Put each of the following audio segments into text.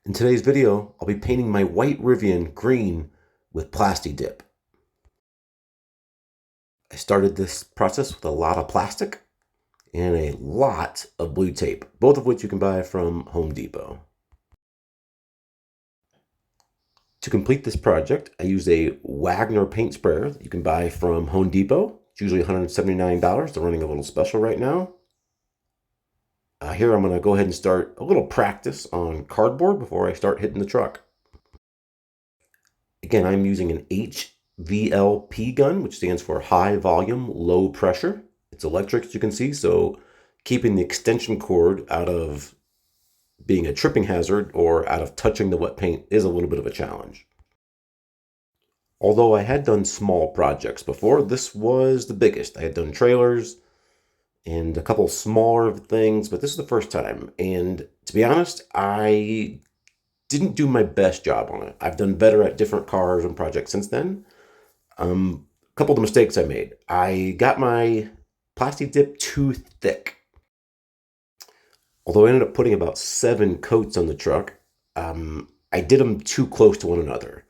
In today's video, I'll be painting my white Rivian green with plasti-dip. I started this process with a lot of plastic and a lot of blue tape, both of which you can buy from Home Depot. To complete this project, I used a Wagner paint sprayer that you can buy from Home Depot. It's usually $179. They're running a little special right now. Here I'm going to go ahead and start a little practice on cardboard before I start hitting the truck. Again, I'm using an HVLP gun, which stands for high volume, low pressure. It's electric, as you can see, so keeping the extension cord out of being a tripping hazard or out of touching the wet paint is a little bit of a challenge. Although I had done small projects before, this was the biggest. I had done trailers and a couple smaller things, but this is the first time. And to be honest, I didn't do my best job on it. I've done better at different cars and projects since then. A couple of the mistakes I made. I got my plasti-dip too thick. Although I ended up putting about 7 coats on the truck, I did them too close to one another.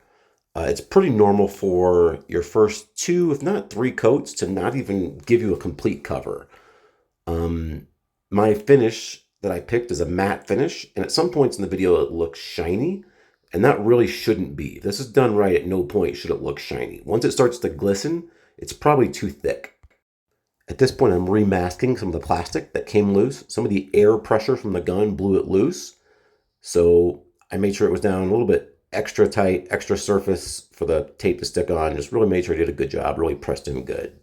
It's pretty normal for your first 2, if not 3 coats to not even give you a complete cover. My finish that I picked is a matte finish, and at some points in the video it looks shiny, and that really shouldn't be. If this is done right, at no point should it look shiny. Once it starts to glisten, it's probably too thick. At this point, I'm remasking some of the plastic that came loose. Some of the air pressure from the gun blew it loose, so I made sure it was down a little bit extra tight, extra surface for the tape to stick on. Just really made sure I did a good job, really pressed in good.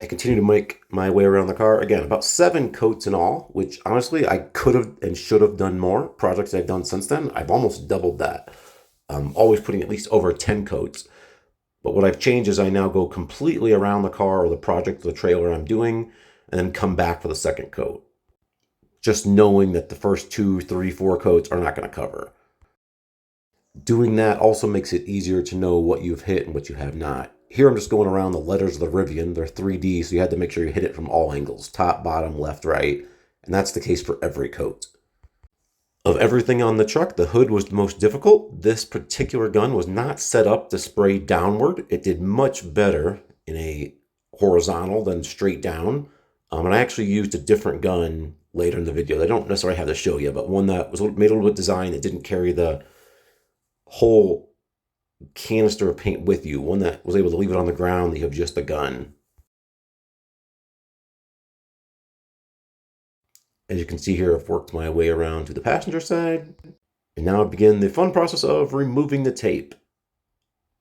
I continue to make my way around the car. Again, about 7 coats in all, which honestly, I could have and should have done more. Projects I've done since then, I've almost doubled that. I'm always putting at least over 10 coats. But what I've changed is I now go completely around the car or the project or the trailer I'm doing, and then come back for the second coat. Just knowing that the first 2, 3, 4 coats are not going to cover. Doing that also makes it easier to know what you've hit and what you have not. Here I'm just going around the letters of the Rivian. They're 3D, so you had to make sure you hit it from all angles, top, bottom, left, right, and that's the case for every coat. Of everything on the truck, the hood was the most difficult. This particular gun was not set up to spray downward. It did much better in a horizontal than straight down. And I actually used a different gun later in the video. I don't necessarily have to show you, but one that was made a little bit designed that didn't carry the whole canister of paint with you, one that was able to leave it on the ground, that you have just the gun. As you can see here, I've worked my way around to the passenger side, and now I begin the fun process of removing the tape.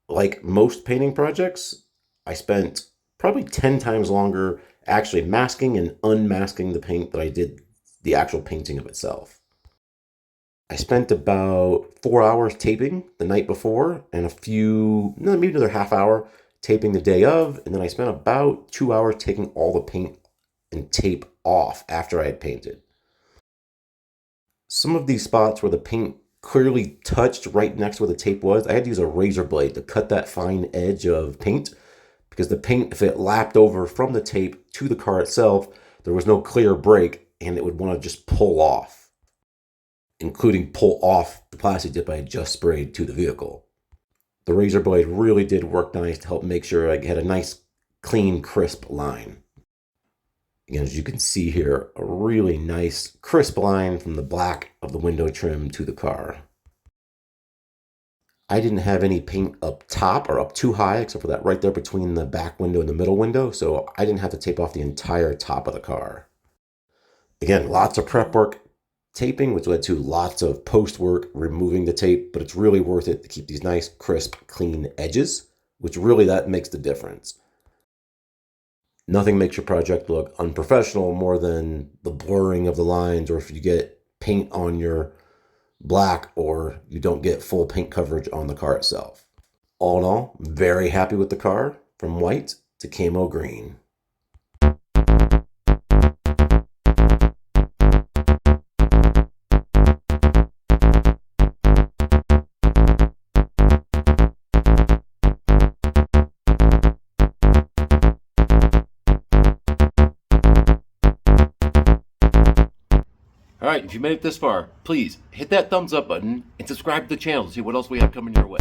Like most painting projects, I spent probably 10 times longer actually masking and unmasking the paint than I did the actual painting of itself. I spent about 4 hours taping the night before and maybe another half hour taping the day of. And then I spent about 2 hours taking all the paint and tape off after I had painted. Some of these spots where the paint clearly touched right next to where the tape was, I had to use a razor blade to cut that fine edge of paint because the paint, if it lapped over from the tape to the car itself, there was no clear break and it would want to just pull off, including pull off the plasti-dip I had just sprayed to the vehicle. The razor blade really did work nice to help make sure I had a nice, clean, crisp line. Again, as you can see here, a really nice, crisp line from the black of the window trim to the car. I didn't have any paint up top or up too high, except for that right there between the back window and the middle window, so I didn't have to tape off the entire top of the car. Again, lots of prep work, taping, which led to lots of post work removing the tape, but it's really worth it to keep these nice, crisp, clean edges, which really that makes the difference. Nothing makes your project look unprofessional more than the blurring of the lines, or if you get paint on your black or you don't get full paint coverage on the car itself. All in all, very happy with the car, from white to camo green. All right, If you made it this far, please hit that thumbs up button and subscribe to the channel to see what else we have coming your way.